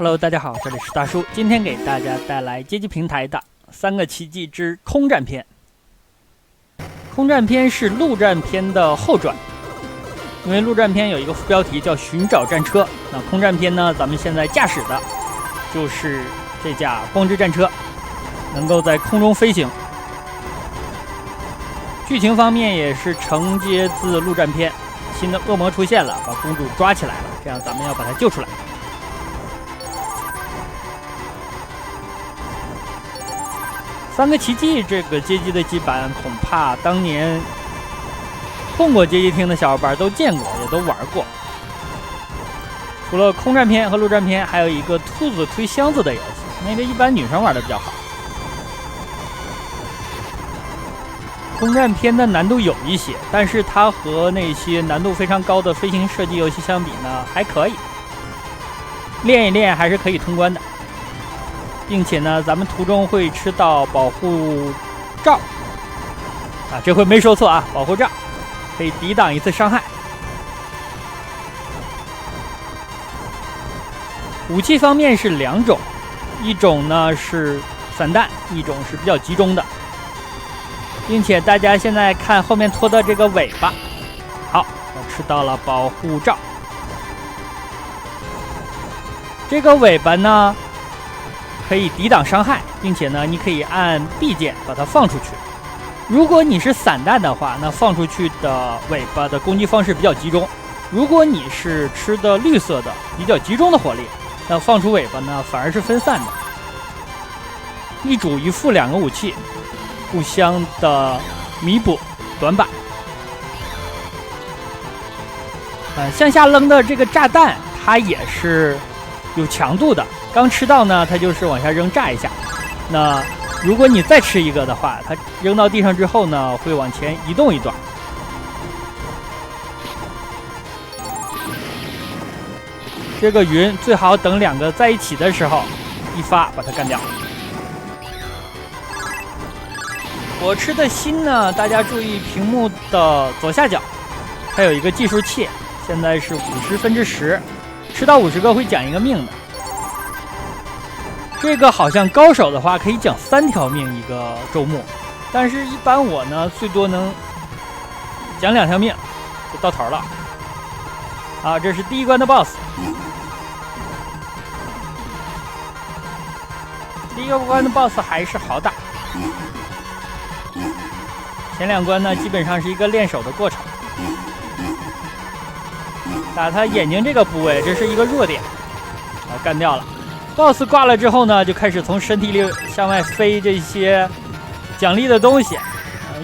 Hello， 大家好，这里是大叔，今天给大家带来街机平台的3个奇迹之空战篇。空战篇是陆战篇的后传，因为陆战篇有一个副标题叫寻找战车，那空战篇呢，咱们现在驾驶的就是这架光之战车，能够在空中飞行。剧情方面也是承接自陆战篇，新的恶魔出现了，把公主抓起来了，这样咱们要把她救出来。3个奇迹这个街机的基板，恐怕当年碰过街机厅的小伙伴都见过，也都玩过。除了空战篇和陆战篇，还有一个兔子推箱子的游戏，那个一般女生玩的比较好。空战篇的难度有一些，但是它和那些难度非常高的飞行射击游戏相比呢，还可以，练一练还是可以通关的。并且呢，咱们途中会吃到保护罩啊，这回没说错啊，保护罩可以抵挡1次伤害。武器方面是2种，一种呢是散弹，一种是比较集中的，并且大家现在看后面拖的这个尾巴，好，我吃到了保护罩。这个尾巴呢可以抵挡伤害，并且呢，你可以按 B 键把它放出去。如果你是散弹的话，那放出去的尾巴的攻击方式比较集中；如果你是吃的绿色的比较集中的火力，那放出尾巴呢反而是分散的。一主一副2个武器，互相的弥补短板。向下扔的这个炸弹，它也是有强度的。刚吃到呢，它就是往下扔炸一下。那如果你再吃一个的话，它扔到地上之后呢，会往前移动一段。这个云最好等2个在一起的时候，一发把它干掉。我吃的心呢，大家注意屏幕的左下角，它有一个计数器，现在是50%，吃到50个会奖1个命的。这个好像高手的话可以奖3条命1个周目，但是一般我呢最多能奖2条命就到头了。好，这是第1关的 BOSS。第1关的 BOSS 还是好打，前2关呢基本上是一个练手的过程。打他眼睛这个部位，这是一个弱点，干掉了。BOSS 挂了之后呢，就开始从身体里向外飞这些奖励的东西，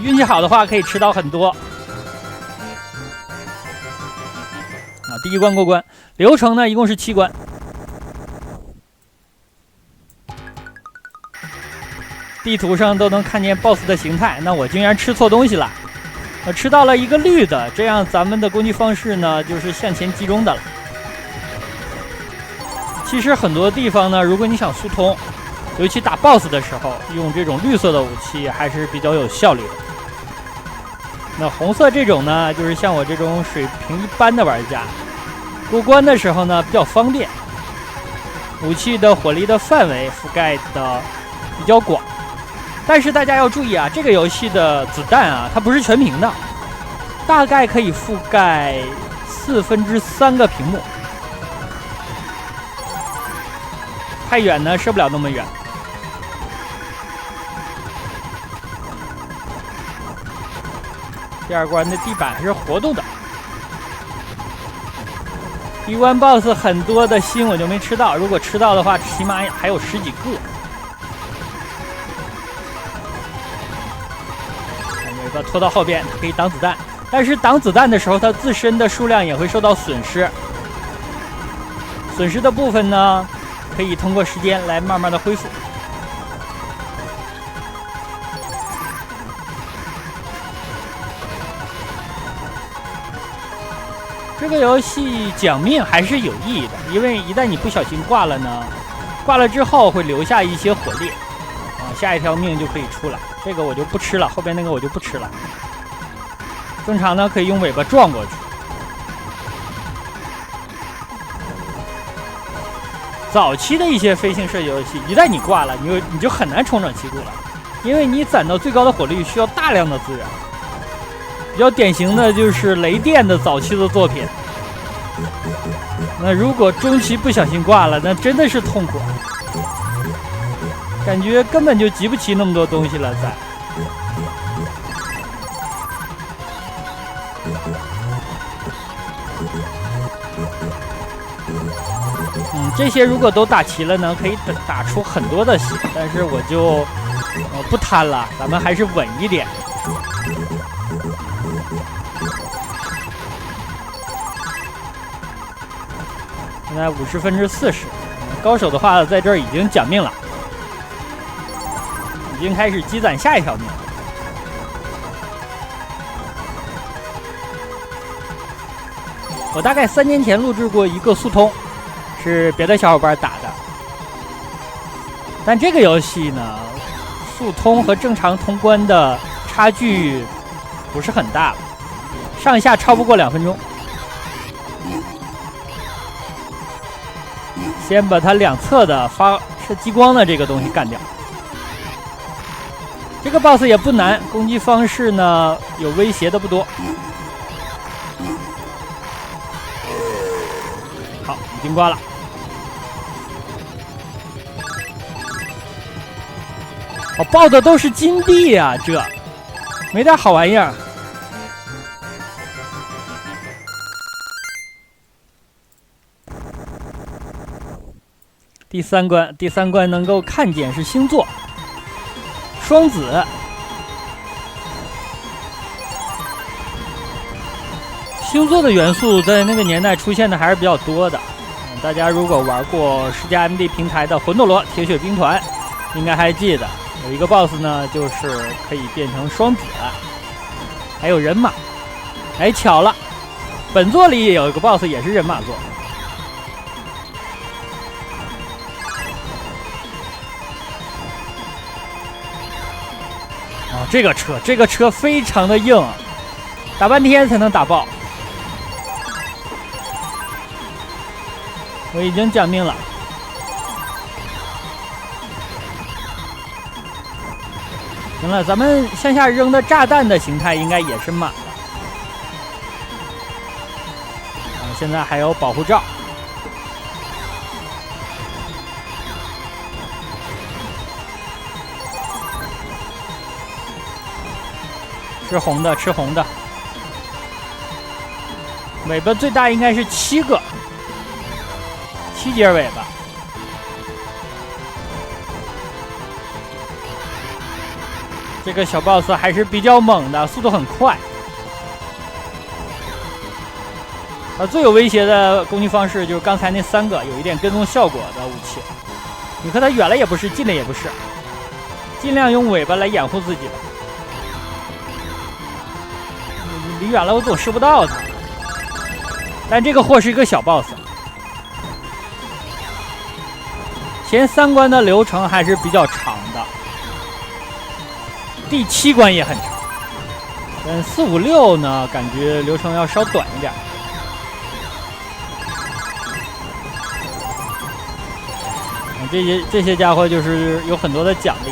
运气好的话可以吃到很多。第1关过关，流程呢一共是7关。地图上都能看见 BOSS 的形态，那我竟然吃错东西了，我吃到了一个绿的，这样咱们的攻击方式呢就是向前集中的了。其实很多地方呢，如果你想速通，尤其打 BOSS 的时候，用这种绿色的武器还是比较有效率的。那红色这种呢，就是像我这种水平一般的玩家，过关的时候呢比较方便，武器的火力的范围覆盖的比较广。但是大家要注意啊，这个游戏的子弹啊，它不是全屏的，大概可以覆盖3/4个屏幕。太远呢，射不了那么远。第2关的地板还是活动的。第1关 BOSS 很多的心我就没吃到，如果吃到的话，起码还有10几个。有一个拖到后边，可以挡子弹，但是挡子弹的时候，它自身的数量也会受到损失。损失的部分呢，可以通过时间来慢慢的恢复。这个游戏奖命还是有意义的，因为一旦你不小心挂了呢，挂了之后会留下一些火力，下1条命就可以出来。这个我就不吃了，后边那个我就不吃了。正常呢可以用尾巴撞过去。早期的一些飞行射击游戏，一旦你挂了，你就很难重整旗鼓了，因为你攒到最高的火力需要大量的资源。比较典型的就是雷电的早期的作品。那如果中期不小心挂了，那真的是痛苦，感觉根本就集不齐那么多东西了在。这些如果都打齐了呢，可以打出很多的血，但是我就不贪了，咱们还是稳一点。现在50%，高手的话在这儿已经讲命了，已经开始积攒下一条命。我大概3年前录制过一个速通，是别的小伙伴打的，但这个游戏呢，速通和正常通关的差距不是很大，上下超不过2分钟。先把它两侧的发射激光的这个东西干掉。这个 BOSS 也不难，攻击方式呢有威胁的不多。好，已经挂了。我爆的都是金币呀，这没点好玩意儿。第三关能够看见是星座双子。星座的元素在那个年代出现的还是比较多的。大家如果玩过世嘉 MD 平台的魂斗罗铁血兵团，应该还记得有一个 BOSS 呢，就是可以变成双子，还有人马。哎，巧了，本作里也有一个 BOSS 也是人马座。这个车非常的硬，打半天才能打爆。我已经讲命了。行了，咱们向下扔的炸弹的形态应该也是满了。现在还有保护罩。吃红的，吃红的。尾巴最大应该是7个，7节尾巴。这个小 boss 还是比较猛的，速度很快。最有威胁的攻击方式就是刚才那3个有一点跟踪效果的武器。你和它远了也不是，近了也不是，尽量用尾巴来掩护自己吧。离远了我总射不到它，但这个货是一个小 boss。前3关的流程还是比较长的，第7关也很长，但4、5、6呢，感觉流程要稍短一点。这些家伙就是有很多的奖励，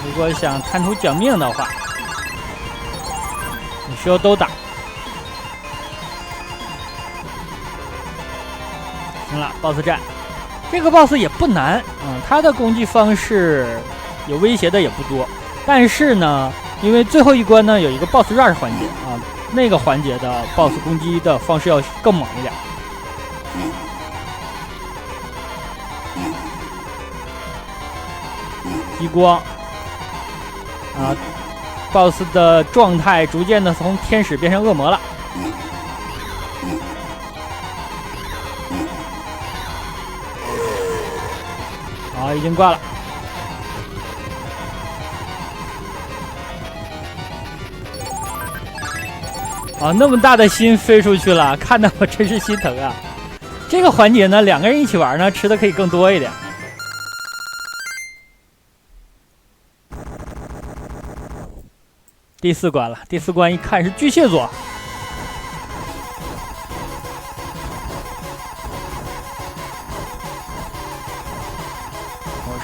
如果想贪图奖命的话，你需要都打。行了 ，BOSS 战，这个 BOSS 也不难，他的攻击方式有威胁的也不多，但是呢，因为最后一关呢有一个 BOSS rush 环节啊，那个环节的 BOSS 攻击的方式要更猛一点。激光啊 ，BOSS 的状态逐渐的从天使变成恶魔了。好，已经挂了。啊，那么大的心飞出去了，看得我真是心疼啊！这个环节呢，2个人一起玩呢，吃的可以更多一点。第4关了，第4关一看是巨蟹座。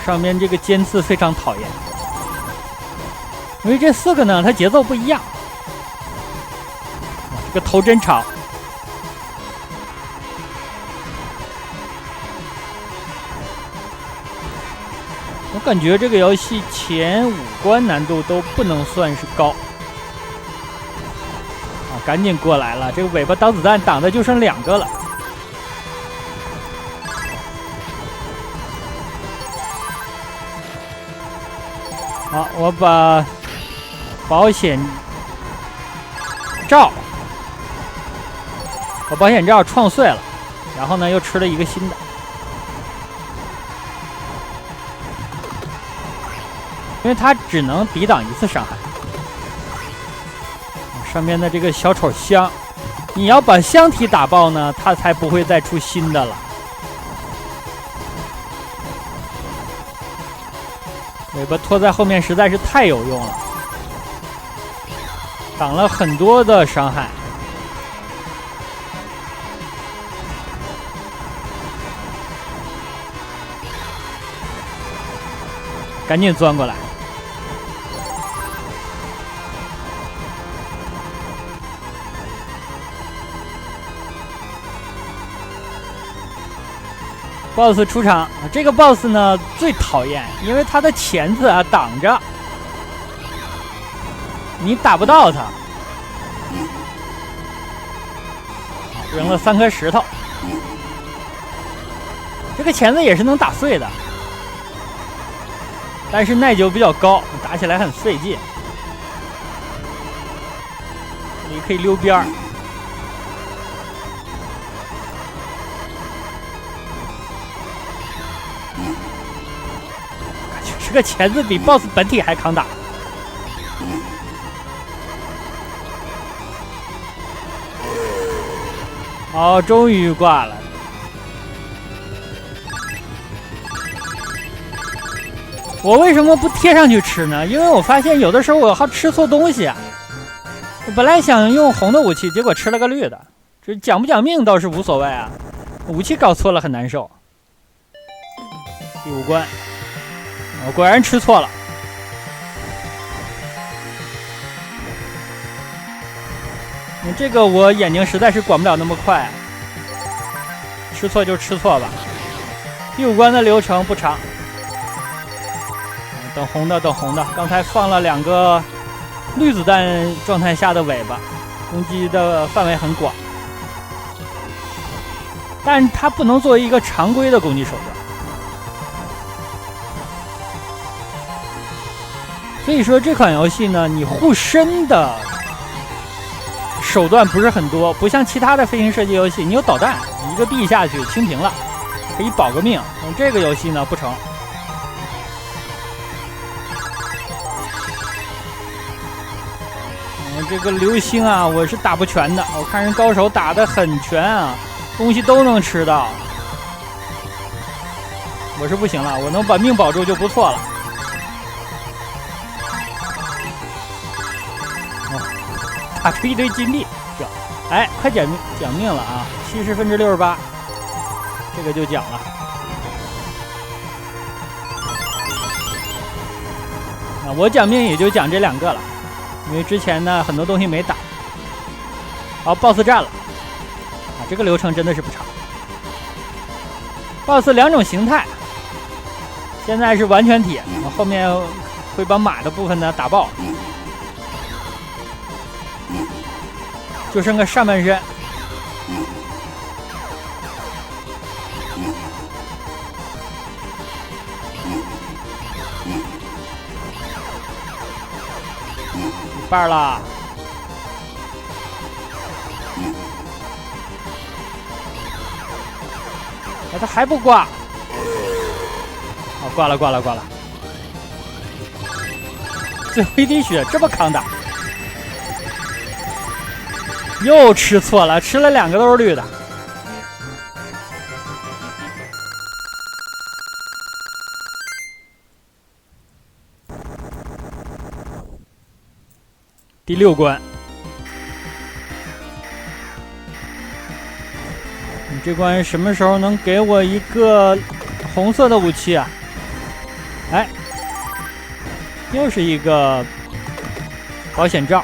上面这个尖刺非常讨厌，因为这4个呢，它节奏不一样。这个头真长。我感觉这个游戏前5关难度都不能算是高。啊，赶紧过来了！这个尾巴挡子弹挡的就剩2个了。好，我把保险罩撞碎了，然后呢又吃了一个新的。因为它只能抵挡1次伤害。上面的这个小丑箱，你要把箱体打爆呢，它才不会再出新的了。尾巴拖在后面实在是太有用了，挡了很多的伤害。赶紧钻过来。BOSS 出场，这个 BOSS 呢最讨厌，因为他的钳子啊挡着，你打不到他。扔了3颗石头，这个钳子也是能打碎的，但是耐久比较高，打起来很费劲。你可以溜边儿。这个钳子比 BOSS 本体还抗打。好，终于挂了。我为什么不贴上去吃呢？因为我发现有的时候我好吃错东西啊。我本来想用红的武器，结果吃了个绿的。这讲不讲命倒是无所谓啊，武器搞错了很难受。第5关。我果然吃错了，这个我眼睛实在是管不了那么快，吃错就吃错吧。第5关的流程不长，等红的，等红的。刚才放了2个绿子弹状态下的尾巴，攻击的范围很广，但它不能作为一个常规的攻击手段。所以说这款游戏呢，你护身的手段不是很多，不像其他的飞行射击游戏，你有导弹，一个币下去清平了，可以保个命。这个游戏呢不成。这个流星啊，我是打不全的，我看人高手打得很全啊，东西都能吃到，我是不行了，我能把命保住就不错了。打出一堆金币，这，哎，快奖命了啊！70%68，这个就奖了。啊，我奖命也就奖这2个了，因为之前呢很多东西没打。好 ，BOSS 战了，啊，这个流程真的是不长。BOSS 2种形态，现在是完全体，后面会把马的部分呢打爆。就剩个上半身，一半了。哎，他还不挂？哦，挂了。最后一滴血，这么抗打。又吃错了，吃了2个都是绿的。第6关，你这关什么时候能给我一个红色的武器啊？又是一个保险罩。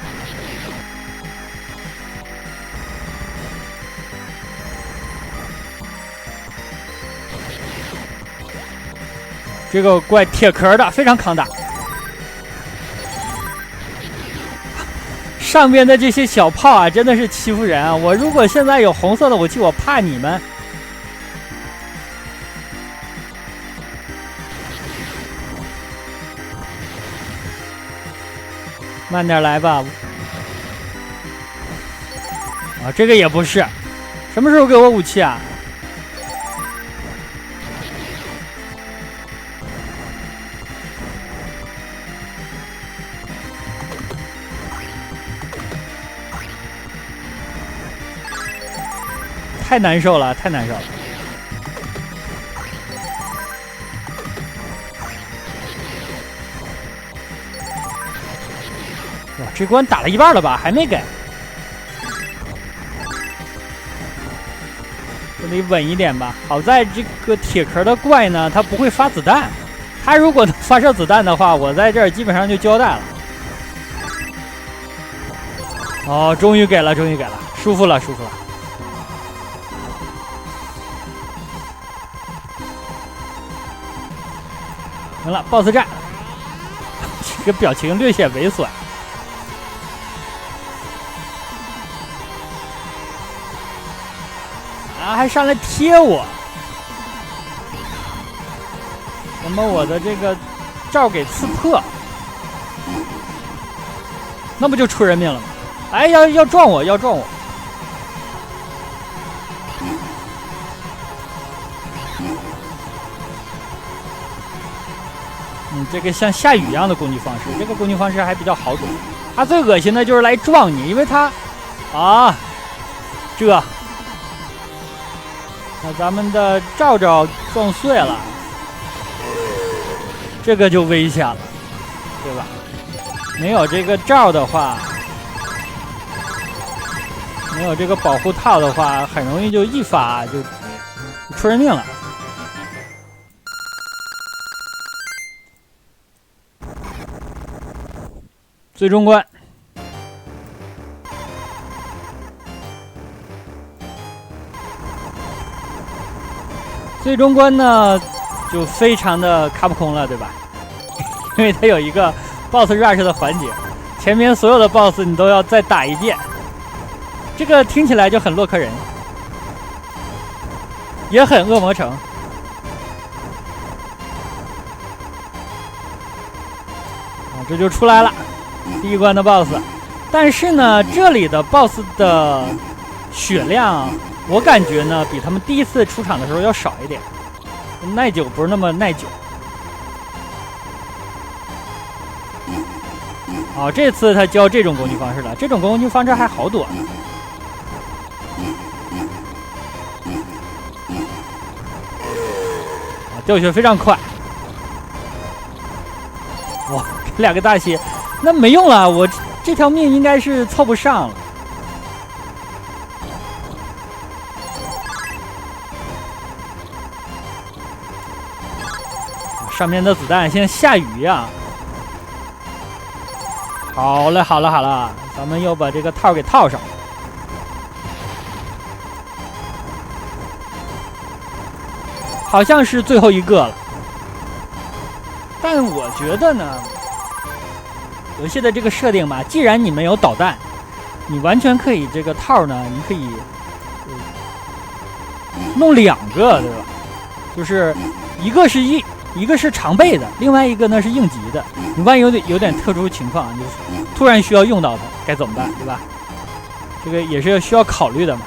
这个怪铁壳的，非常抗打。上边的这些小炮啊，真的是欺负人啊！我如果现在有红色的武器，我怕你们。慢点来吧。啊，这个也不是。什么时候给我武器啊？太难受了，太难受了。哇，这关打了一半了吧？还没给。这里稳一点吧。好在这个铁壳的怪呢，它不会发子弹。它如果发射子弹的话，我在这儿基本上就交代了。哦，终于给了，终于给了，舒服了，舒服了。行了 ，BOSS 战，这个表情略显猥琐。啊，还上来贴我，想把我的这个罩给刺破，那不就出人命了吗？哎，要撞我，要撞我！这个像下雨一样的攻击方式，这个攻击方式还比较好躲。他最恶心的就是来撞你，因为他啊，这把咱们的罩罩撞碎了，这个就危险了，对吧？没有这个罩的话，没有这个保护套的话，很容易就一发就出人命了。最终关，最终关呢就非常的卡普空了，对吧？因为它有一个 BOSS rush 的环节，前面所有的 BOSS 你都要再打一遍，这个听起来就很洛克人，也很恶魔城。这就出来了。第一关的 BOSS， 但是呢，这里的 BOSS 的血量，我感觉呢比他们第一次出场的时候要少一点，耐久不是那么耐久。好，这次他教这种攻击方式了，这种攻击方式还好躲呢。掉血非常快。哇，两个大血。那没用了，我这条命应该是凑不上了。上面的子弹像下雨一样。好了好了好了，咱们要把这个套给套上。好像是最后一个了，但我觉得呢。游戏的这个设定嘛，既然你没有导弹，你完全可以这个套呢，你可以弄两个，对吧？就是一个是常备的，另外一个呢是应急的。你万一有点特殊情况，就是突然需要用到它，该怎么办，对吧？这个也是需要考虑的嘛。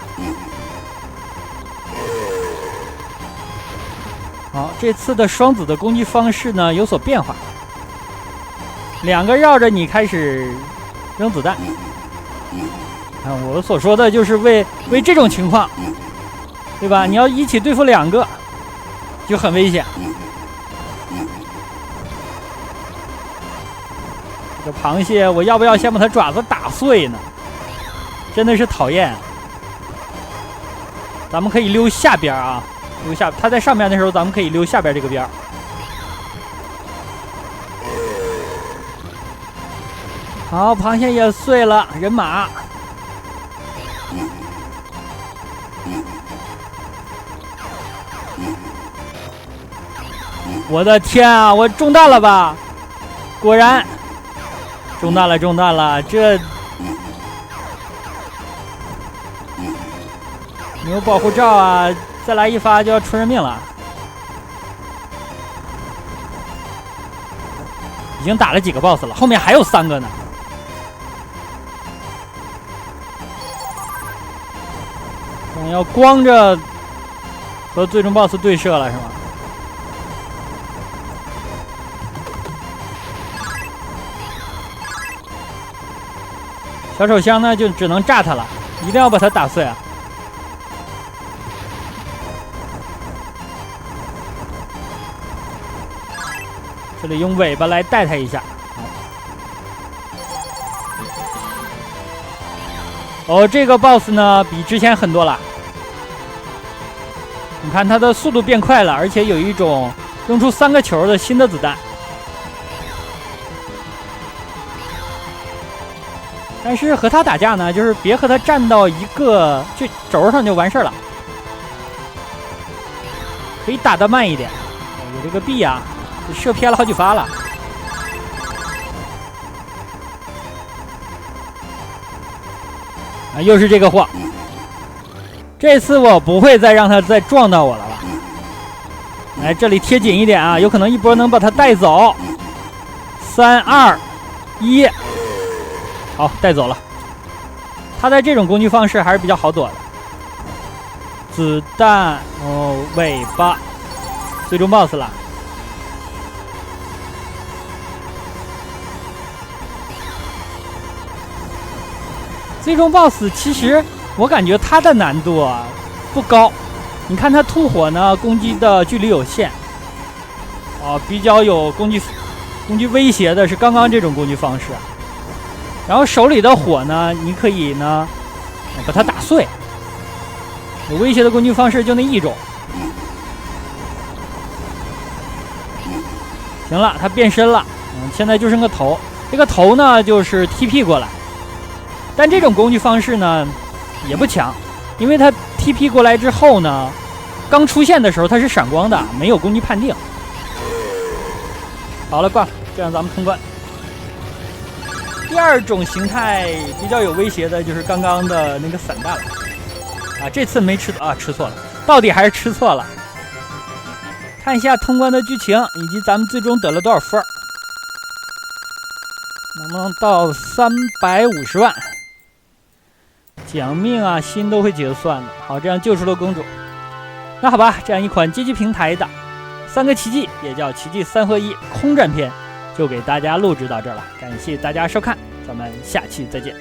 好，这次的双子的攻击方式呢有所变化。两个绕着你开始扔子弹，我所说的就是为这种情况，对吧？你要一起对付两个，就很危险。这个螃蟹，我要不要先把它爪子打碎呢？真的是讨厌。咱们可以溜下边啊，溜下。它在上边的时候，咱们可以溜下边这个边。好，螃蟹也碎了，人马。我的天啊！我中弹了吧？果然中弹了，中弹了！这没有保护罩啊！再来一发就要出人命了。已经打了几个 BOSS 了，后面还有3个呢。要光着和最终 BOSS 对射了是吗？小手枪呢就只能炸它了，一定要把它打碎啊！这里用尾巴来带它一下。哦，这个 BOSS 呢比之前狠多了。你看它的速度变快了，而且有一种扔出3个球的新的子弹。但是和他打架呢，就是别和他站到一个轴上就完事儿了，可以打得慢一点。有这个臂啊，射偏了好几发了。啊，又是这个货。这次我不会再让他再撞到我了吧？来，这里贴紧一点啊，有可能一波能把他带走。3、2、1，好，带走了。他的这种攻击方式还是比较好躲的。子弹哦，尾巴，最终 BOSS 了。最终 BOSS 其实我感觉它的难度啊不高，你看它吐火呢，攻击的距离有限，比较有攻击威胁的是刚刚这种攻击方式，然后手里的火呢，你可以呢把它打碎，有威胁的攻击方式就那一种。行了，它变身了，现在就剩个头，这个头呢就是 TP 过来。但这种攻击方式呢也不强，因为它 TP 过来之后呢，刚出现的时候它是闪光的，没有攻击判定。好了，挂了，这样咱们通关。第二种形态比较有威胁的就是刚刚的那个散弹了，这次没吃啊，吃错了，到底还是吃错了。看一下通关的剧情以及咱们最终得了多少分，能不能到350万？奖命啊，心都会结算的。好，这样救出了公主。那好吧，这样一款街机平台的3个奇迹，也叫奇迹3合1空战篇，就给大家录制到这儿了。感谢大家收看，咱们下期再见。